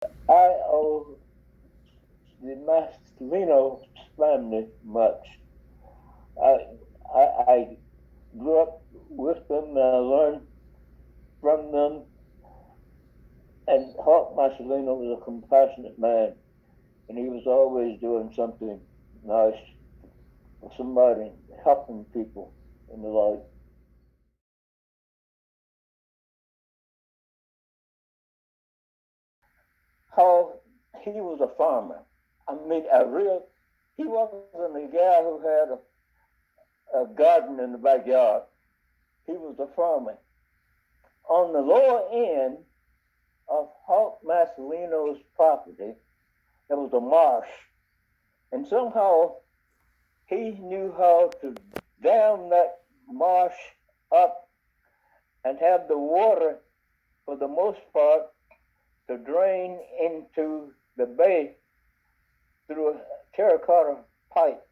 I owe the Masslieno family much. I, I grew up with them and I learned from them. And Hawk Massalina was a compassionate man, and he was always doing something nice for somebody, helping people in the life. How he was a farmer. I mean, he wasn't a guy who had a garden in the backyard. He was a farmer. On the lower end of Hawk Massalino's property, there was a marsh. And somehow he knew how to dam that marsh up and have the water, for the most part, to drain into the bay through a terracotta pipe.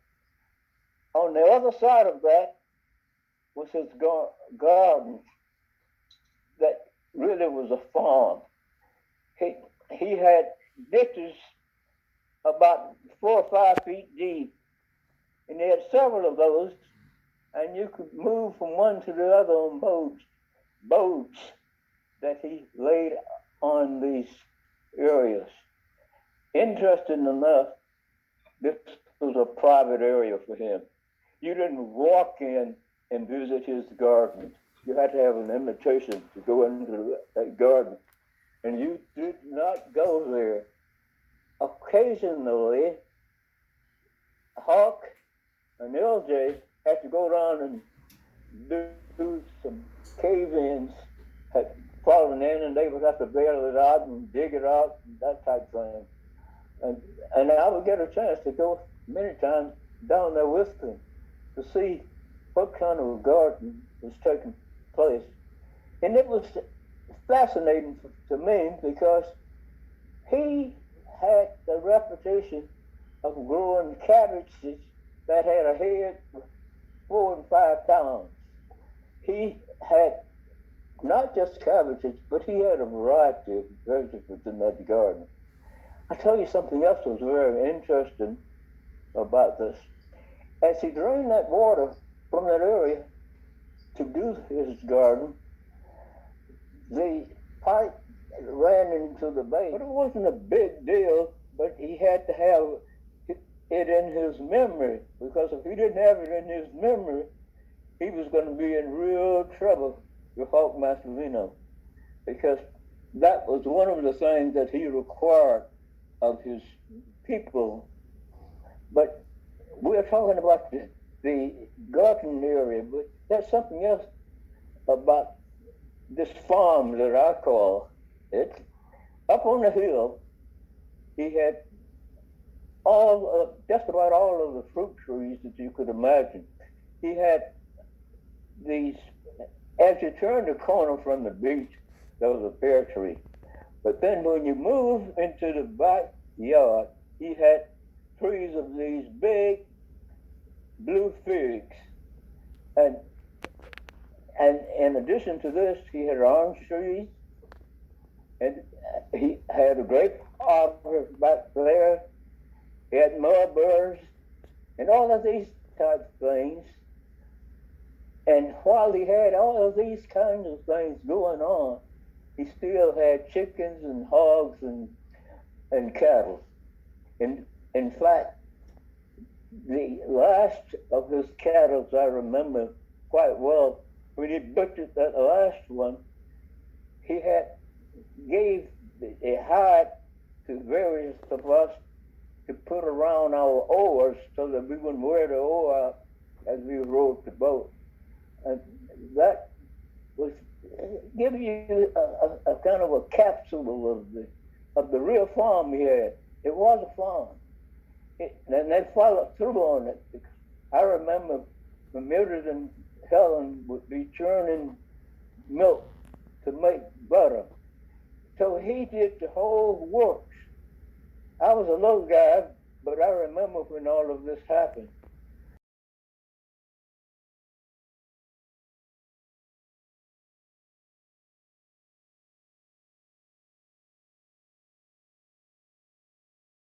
On the other side of that was his garden that really was a farm. He had ditches about 4 or 5 feet deep, and he had several of those, and you could move from one to the other on boats that he laid on these areas. Interesting enough, this was a private area for him. You didn't walk in and visit his garden. You had to have an invitation to go into that garden, and you did not go there. Occasionally, Hawk and LJ had to go down and do some cave-ins had fallen in, and they would have to bail it out and dig it out and that type of thing. And I would get a chance to go many times down there with them to see what kind of garden was taking place. And it was fascinating to me because he had the reputation of growing cabbages that had a head 4 and 5 pounds. He had not just cabbages, but he had a variety of vegetables in that garden. I'll tell you something else that was very interesting about this. As he drained that water from that area to do his garden, the pipe ran into the bay. But it wasn't a big deal, but he had to have it in his memory, because if he didn't have it in his memory, he was going to be in real trouble with Hawk Massalina, because that was one of the things that he required of his people. But we're talking about the garden area, but there's something else about this farm that I call it. Up on the hill, he had just about all of the fruit trees that you could imagine. He had these, as you turned the corner from the beach, there was a pear tree. But then when you move into the backyard, he had trees of these big blue figs. And in addition to this, he had orange trees, and he had a grape arbor back there. He had mulberries, and all of these types of things. And while he had all of these kinds of things going on, he still had chickens and hogs and cattle. In fact, the last of his cattle, I remember quite well, when he butchered that last one, he gave a hide to various of us to put around our oars so that we wouldn't wear the oar out as we rowed the boat. And that was give you a kind of a capsule of the real farm he had. It was a farm. And they followed through on it. I remember when Mildred and Helen would be churning milk to make butter. So he did the whole works. I was a little guy, but I remember when all of this happened.